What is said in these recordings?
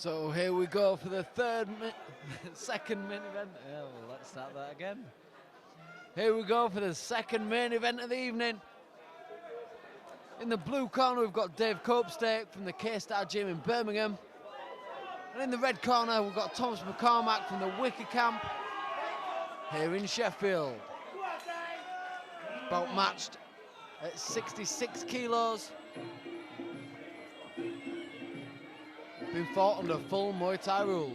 So here we go for the second main event. Yeah, well, let's start that again. Here we go for the second main event of the evening. In the blue corner, we've got Dave Copestake from the K-Star Gym in Birmingham. And in the red corner, we've got Thomas McCormick from the Wicker Camp here in Sheffield. Bout matched at 66 kilos. Been fought under full Muay Thai rules.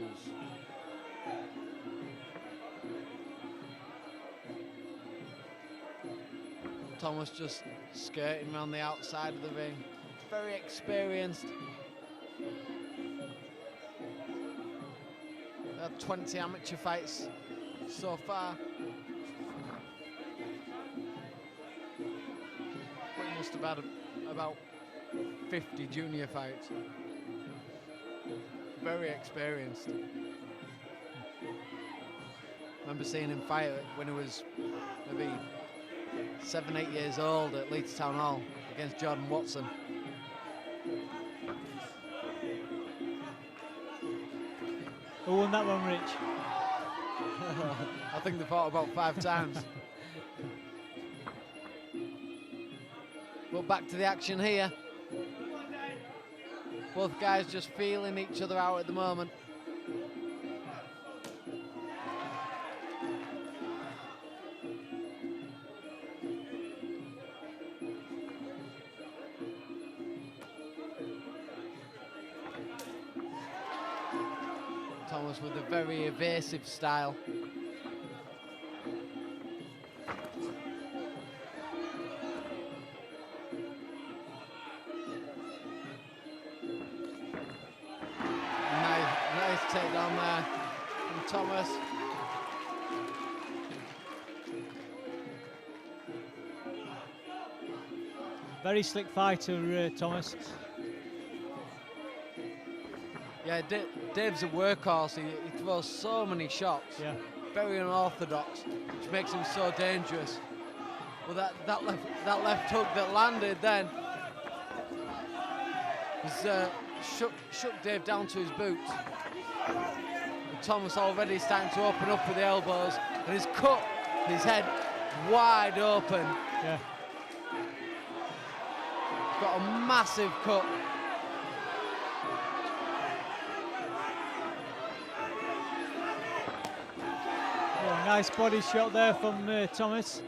Thomas just skirting around the outside of the ring. Very experienced. Had 20 amateur fights so far. But he must have had about 50 junior fights. Very experienced. Remember seeing him fight when he was maybe 7, 8 years old at Leeds Town Hall against Jordan Watson. Who won that one, Rich? I think they fought about 5 times. But back to the action here. Both guys just feeling each other out at the moment. Thomas with a very evasive style. Nice takedown there from Thomas. Very slick fighter, Thomas. Yeah, Dave's a workhorse. He throws so many shots. Yeah. Very unorthodox, which makes him so dangerous. Well, that left hook that landed then was shook Dave down to his boots. And Thomas already starting to open up with the elbows, and he's cut his head wide open. Yeah. Got a massive cut. Nice body shot there from Thomas.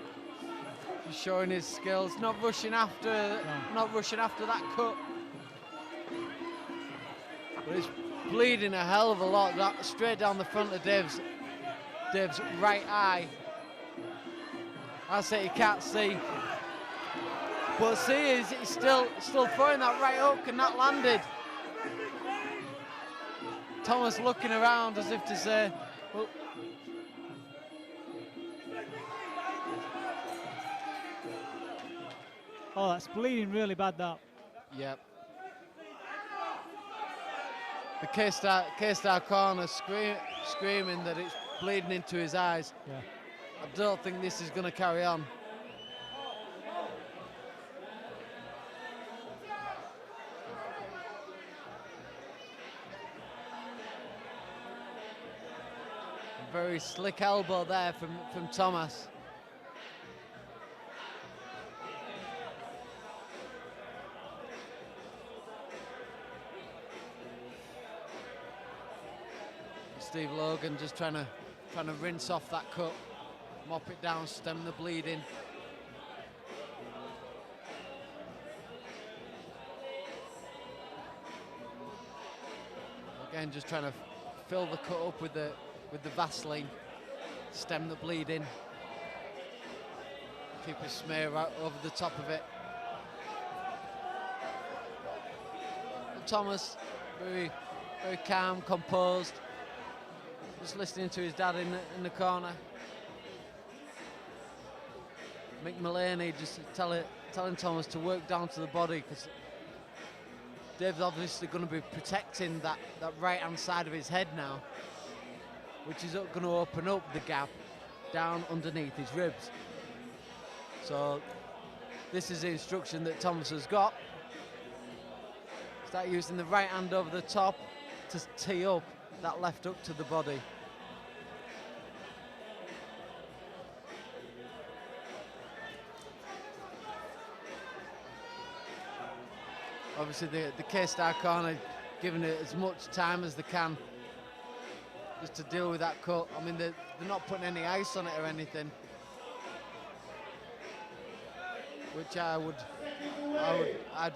He's showing his skills, not rushing after that cut. But he's bleeding a hell of a lot, straight down the front of Dave's right eye. I say you can't see, but see, he's still throwing that right hook, and that landed. Thomas looking around as if to say, well, oh, that's bleeding really bad, that. Yep. The K-Star corner screaming that it's bleeding into his eyes. Yeah. I don't think this is going to carry on. Very slick elbow there from Thomas. Steve Logan just trying to rinse off that cut, mop it down, stem the bleeding. Again, just trying to fill the cut up with the Vaseline, stem the bleeding, keep a smear right over the top of it. And Thomas, very calm, composed. Just listening to his dad in the corner. Mick Mullaney just telling Thomas to work down to the body, because Dave's obviously going to be protecting that right hand side of his head now, which is going to open up the gap down underneath his ribs. So this is the instruction that Thomas has got. Start using the right hand over the top, to tee up that left hook to the body. Obviously the K-Star corner giving it as much time as they can just to deal with that cut. I mean, they're not putting any ice on it or anything, which I'd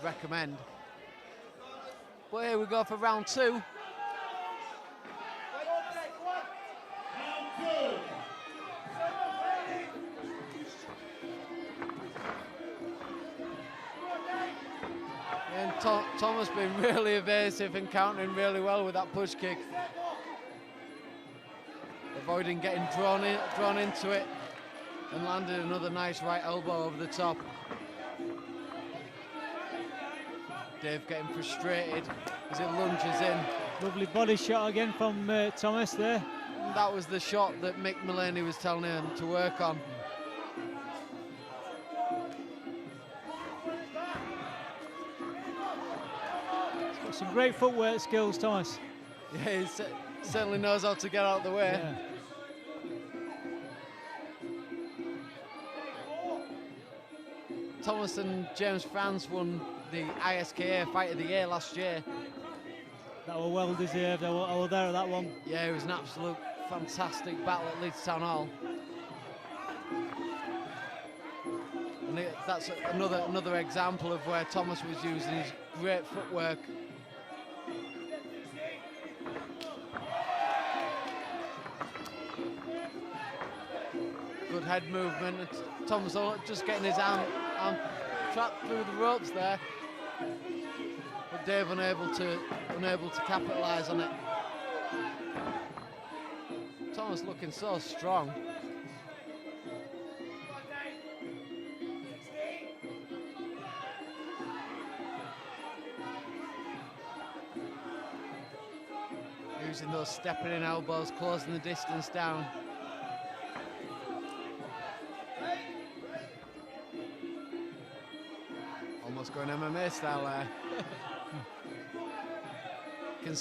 recommend. But here we go for round 2. And Thomas been really evasive and countering really well with that push kick. Avoiding getting drawn into it, and landed another nice right elbow over the top. Dave getting frustrated as he lunges in. Lovely body shot again from Thomas there. And that was the shot that Mick Mullaney was telling him to work on. He's got some great footwork skills, Thomas. Yeah, he certainly knows how to get out of the way. Yeah. Thomas and James France won the ISKA Fight of the Year last year. That were well deserved. I was there at that one. Yeah, it was an absolute fantastic battle at Leeds Town Hall. And that's another example of where Thomas was using his great footwork. Good head movement. Thomas just getting his arm trapped through the ropes there, but Dave unable to capitalise on it. Thomas looking so strong. Using those stepping in elbows, closing the distance down. Almost going MMA style there. Can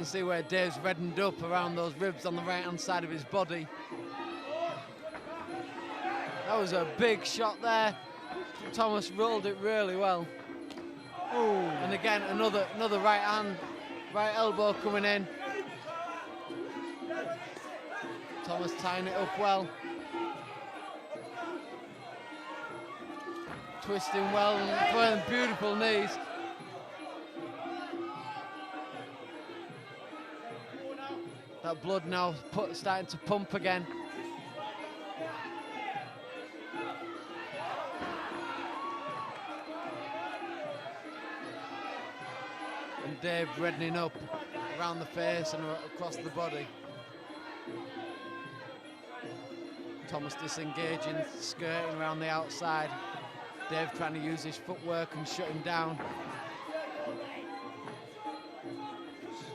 see where Dave's reddened up around those ribs on the right hand side of his body. That was a big shot there. Thomas rolled it really well. Oh, and again another right elbow coming in. Thomas tying it up well. Twisting well and throwing beautiful knees. That blood now starting to pump again. And Dave reddening up around the face and across the body. Thomas disengaging, skirting around the outside. Dave trying to use his footwork and shut him down.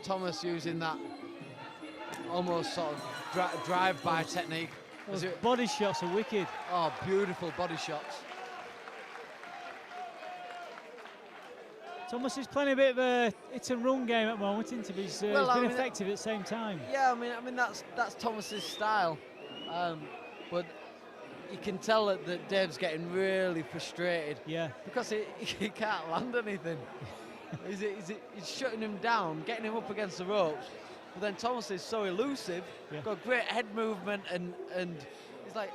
Thomas using that almost sort of drive-by technique. Those body shots are wicked. Oh, beautiful body shots. Thomas is playing a bit of a hit and run game at the moment, isn't he? He's been effective at the same time. Yeah, I mean that's Thomas's style, but you can tell that Dave's getting really frustrated. Yeah. Because he can't land anything. he's shutting him down, getting him up against the ropes. But then Thomas is so elusive, got great head movement, and he's like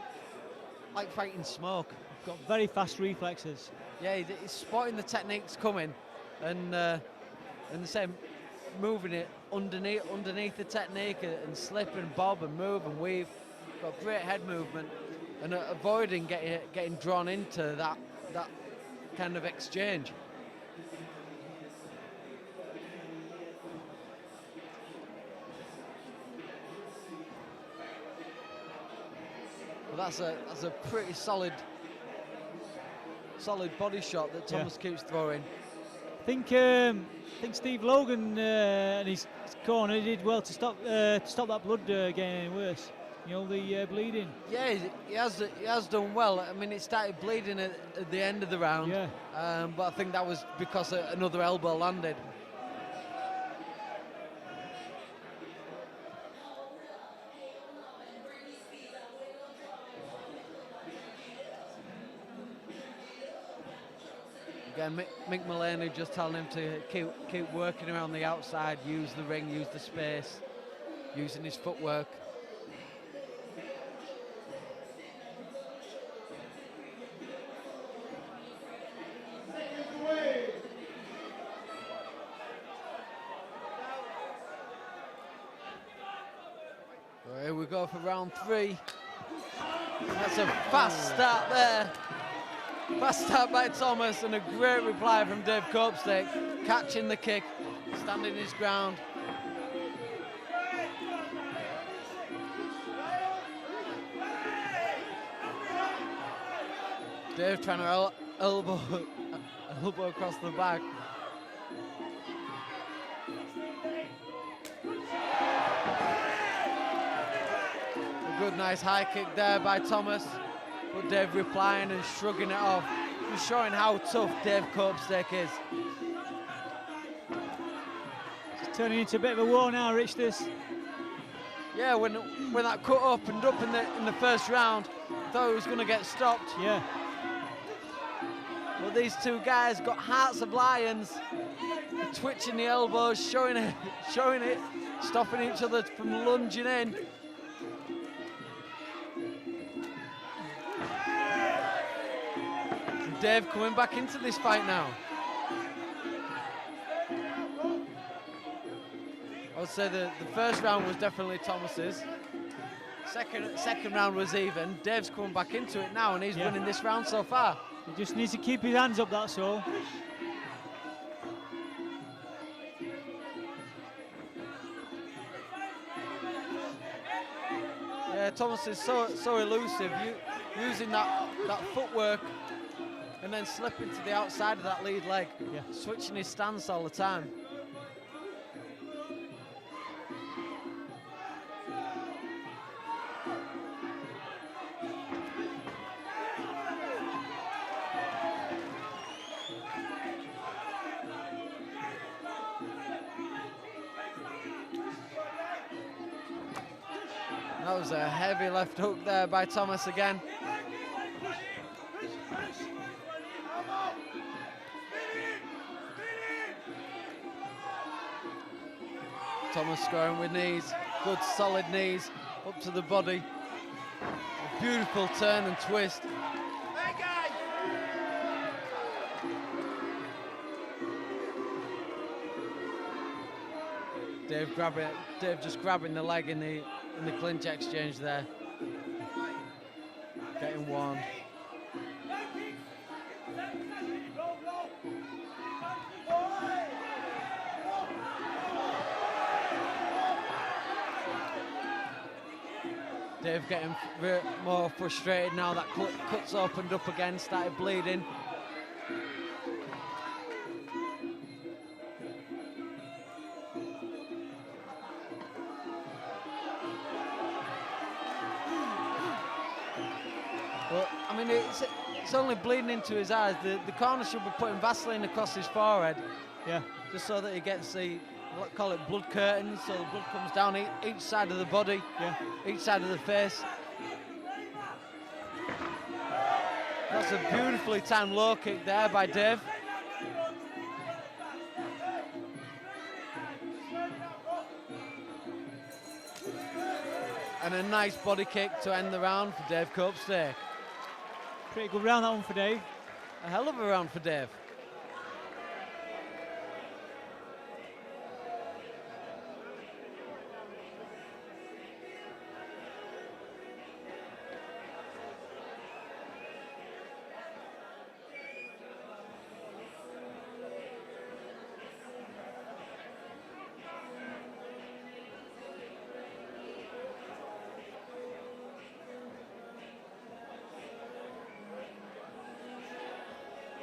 fighting smoke. Got very fast reflexes. Yeah, he's spotting the techniques coming, and the same moving it underneath the technique and slip and bob and move and weave. Got great head movement. And avoiding getting drawn into that kind of exchange. Well, that's a pretty solid body shot that Thomas keeps throwing. I think Steve Logan and his corner did well to stop that blood getting any worse. You know, the bleeding. Yeah, he has done well. I mean, it started bleeding at the end of the round. Yeah. But I think that was because another elbow landed. Again, Mick Mullaney just telling him to keep working around the outside, use the ring, use the space, using his footwork. So here we go for round 3. That's a fast start there. Fast start by Thomas and a great reply from Dave Copestake, catching the kick, standing his ground. Dave trying to elbow across the back. A good nice high kick there by Thomas. But Dave replying and shrugging it off, just showing how tough Dave Copestake is. It's turning into a bit of a war now, Rich, this. Yeah, when that cut opened up in the first round, I thought it was going to get stopped. Yeah. But these two guys got hearts of lions. They're twitching the elbows, showing it, stopping each other from lunging in. Dave coming back into this fight now. I would say the first round was definitely Thomas's. Second round was even. Dave's coming back into it now and he's winning this round so far. He just needs to keep his hands up, that's all. Yeah, Thomas is so elusive, using that footwork and then slipping to the outside of that lead leg, switching his stance all the time. That was a heavy left hook there by Thomas again. Thomas scoring with knees, good solid knees, up to the body. A beautiful turn and twist. Dave just grabbing the leg in the clinch exchange there. Getting one. Dave getting more frustrated now that cut's opened up again, started bleeding. But I mean, it's only bleeding into his eyes. The corner should be putting Vaseline across his forehead. Yeah. Just so that he gets the, call it blood curtains, so the blood comes down each side of the body, each side of the face. That's a beautifully timed low kick there by Dave. And a nice body kick to end the round for Dave Copestake. Pretty good round that one for Dave. A hell of a round for Dave.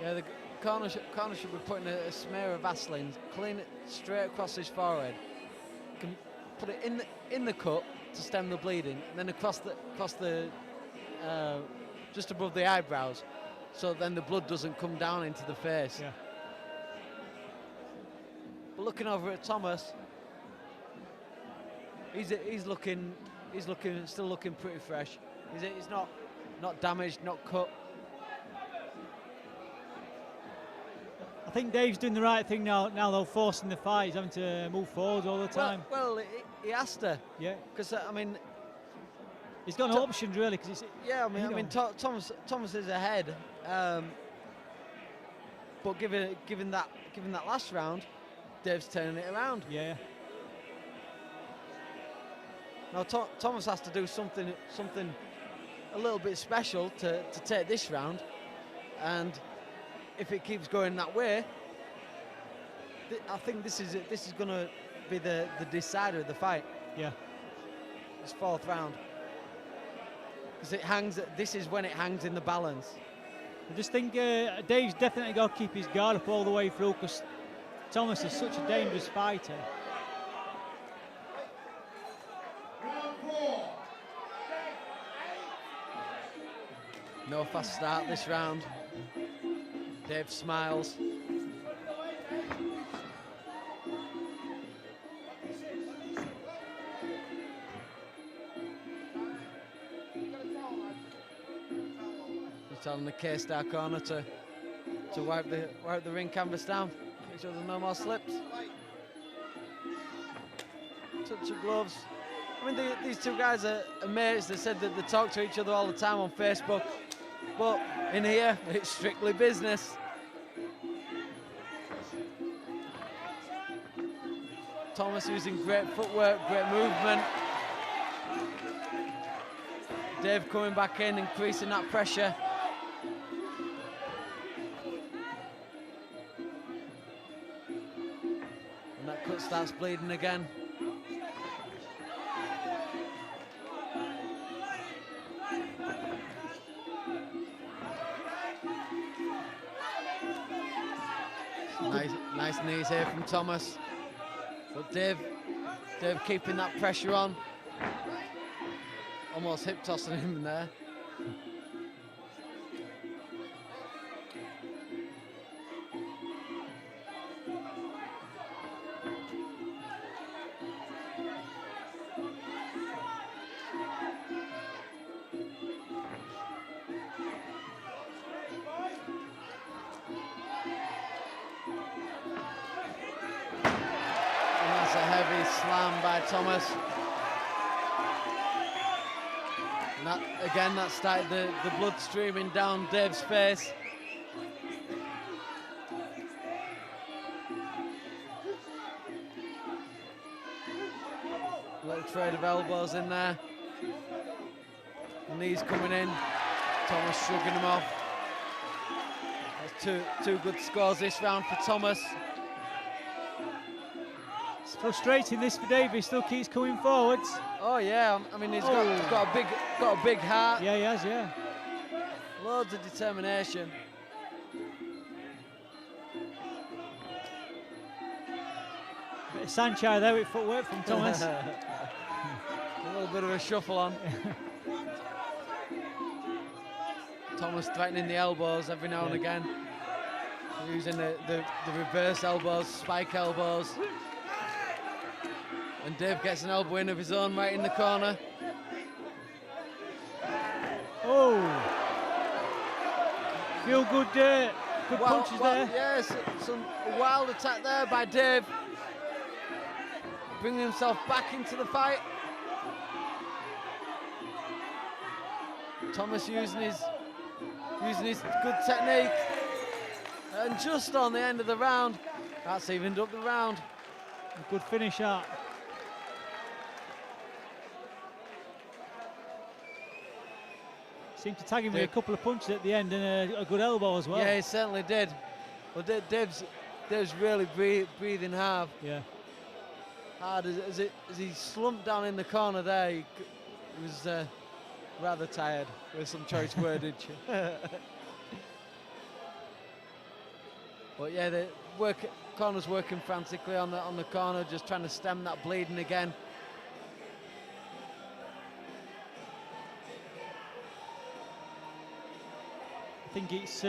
Yeah, the corner should be putting a smear of Vaseline, clean it straight across his forehead. Can put it in the cut to stem the bleeding, and then across the just above the eyebrows, so then the blood doesn't come down into the face. Yeah. But looking over at Thomas, he's still looking pretty fresh. He's not damaged, not cut. think Dave's doing the right thing now. Now they're forcing the fight. He's having to move forward all the time. Well, he has to. Yeah. Because I mean, he's got no options really. Because yeah, I mean, Thomas is ahead. But given that last round, Dave's turning it around. Yeah. Now Thomas has to do something a little bit special to take this round, and if it keeps going that way, I think this is going to be the decider of the fight. Yeah. This fourth round, because it hangs. This is when it hangs in the balance. I just think Dave's definitely got to keep his guard up all the way through, because Thomas is such a dangerous fighter. No fast start this round. Dave smiles. He's telling the K-Star corner to wipe the ring canvas down. Make sure there's no more slips. Touch of gloves. I mean, these two guys are mates. They said that they talk to each other all the time on Facebook. But in here, it's strictly business. Thomas using great footwork, great movement. Dave coming back in, increasing that pressure. And that cut starts bleeding again. Nice knees here from Thomas, but Dave keeping that pressure on, almost hip tossing him in there. Slam by Thomas. And that started the blood streaming down Dave's face. Little trade of elbows in there. The knees coming in. Thomas shrugging him off. That's two good scores this round for Thomas. Frustrating this for Dave. He still keeps coming forwards. Oh yeah, I mean he's got a big heart. Yeah, he has. Yeah. Loads of determination. Bit of Sanchez there with footwork from Thomas. A little bit of a shuffle on. Thomas threatening the elbows every now and again. Using the reverse elbows, spike elbows. And Dave gets an elbow in of his own right in the corner. Oh! Feel good, good punches there. Yes, some wild attack there by Dave. Bringing himself back into the fight. Thomas using his good technique. And just on the end of the round, that's evened up the round. A good finish out. Seemed to tag him with a couple of punches at the end and a good elbow as well. Yeah, he certainly did. Well, Dave's really breathing hard. Yeah. Hard as he slumped down in the corner there. He was rather tired with some choice wordage. But yeah, the corner's working frantically on the corner, just trying to stem that bleeding again. I think it's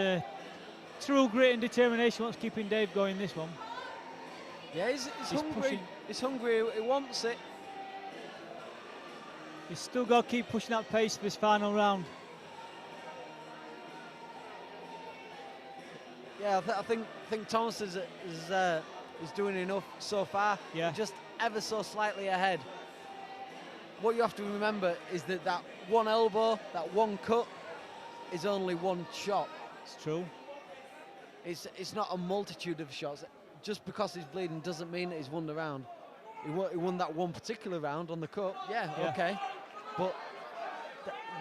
true grit and determination what's keeping Dave going this one. Yeah, he's hungry. Pushing. He's hungry. He wants it. He's still got to keep pushing that pace for this final round. Yeah, I think Thomas is doing enough so far. Yeah. Just ever so slightly ahead. What you have to remember is that one elbow, that one cut, is only one shot. It's true. It's not a multitude of shots. Just because he's bleeding doesn't mean that he's won the round. He won that one particular round on the cut. Yeah. Okay. But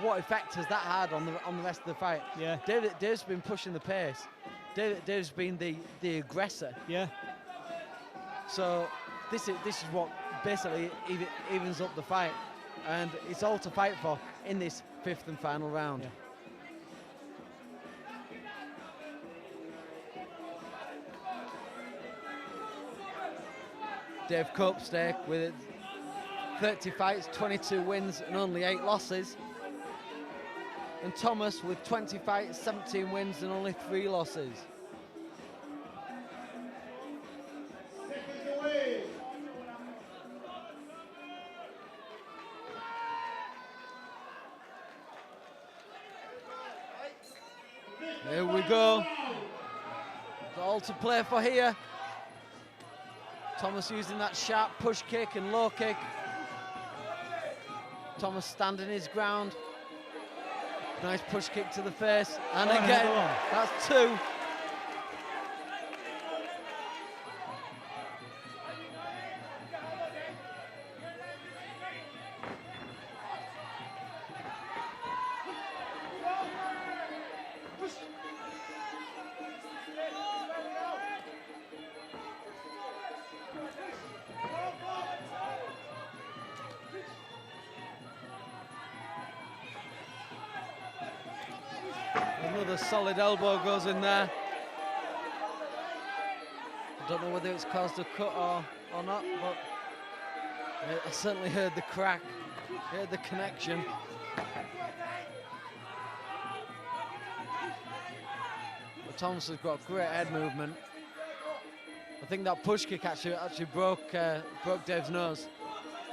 what effect has that had on the rest of the fight? Yeah. Dave's been pushing the pace. Dave's been the aggressor. Yeah. So this is what basically evens up the fight, and it's all to fight for in this 5th and final round. Yeah. Dave Copestake with 30 fights, 22 wins and only 8 losses. And Thomas with 20 fights, 17 wins and only 3 losses. Here we go. It's all to play for here. Thomas using that sharp push kick and low kick. Thomas standing his ground. Nice push kick to the face. And again, that's 2. Another solid elbow goes in there. I don't know whether it's caused a cut or not, but I certainly heard the crack, heard the connection. But Thomas has got great head movement. I think that push kick actually broke Dave's nose.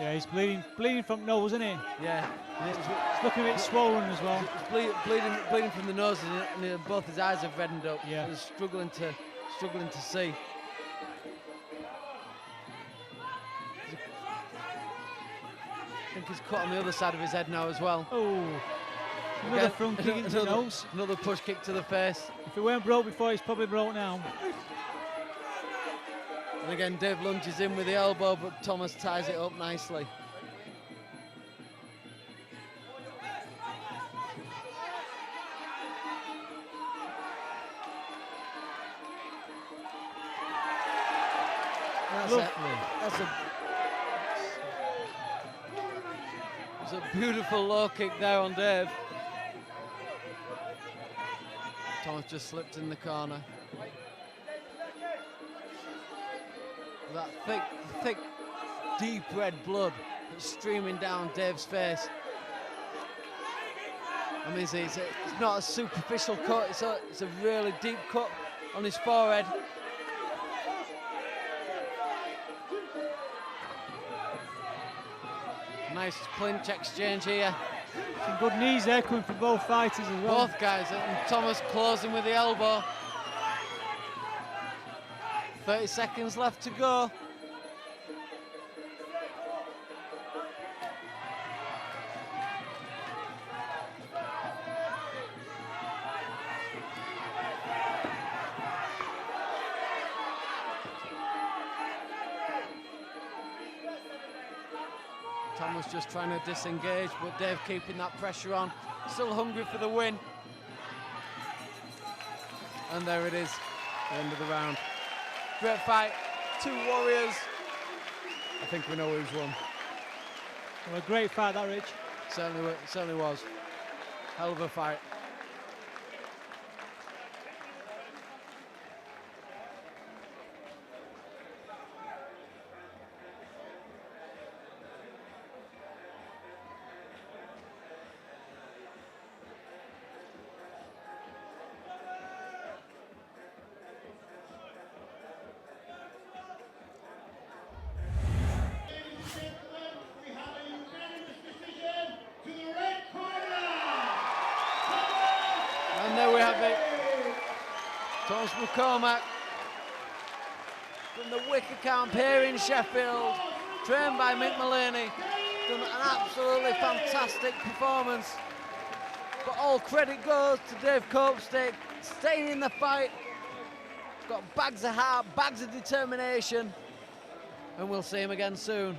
Yeah, he's bleeding from nose, isn't he? Yeah. It's looking a bit swollen as well. He's bleeding from the nose, and both his eyes have reddened up. Yeah. He's struggling to see. I think he's cut on the other side of his head now as well. Oh, another front kick into the nose. Another push kick to the face. If it weren't broke before, he's probably broke now. And again, Dave lunges in with the elbow, but Thomas ties it up nicely. That's a beautiful low kick there on Dave. Thomas just slipped in the corner. That thick, deep red blood that's streaming down Dave's face. I mean, it's not a superficial cut, it's a really deep cut on his forehead. Nice clinch exchange here. Some good knees there coming from both fighters as well. Both guys, and Thomas closing with the elbow. 30 seconds left to go. Thomas just trying to disengage, but Dave keeping that pressure on. Still hungry for the win. And there it is, the end of the round. Great fight, 2 warriors. I think we know who's won. Well, a great fight that, Rich. Certainly was. Hell of a fight. comes McCormick from the Wicker Camp here in Sheffield, trained by Mick Mullaney. Done an absolutely fantastic performance. But all credit goes to Dave Copestake, staying in the fight. Got bags of heart, bags of determination, and we'll see him again soon.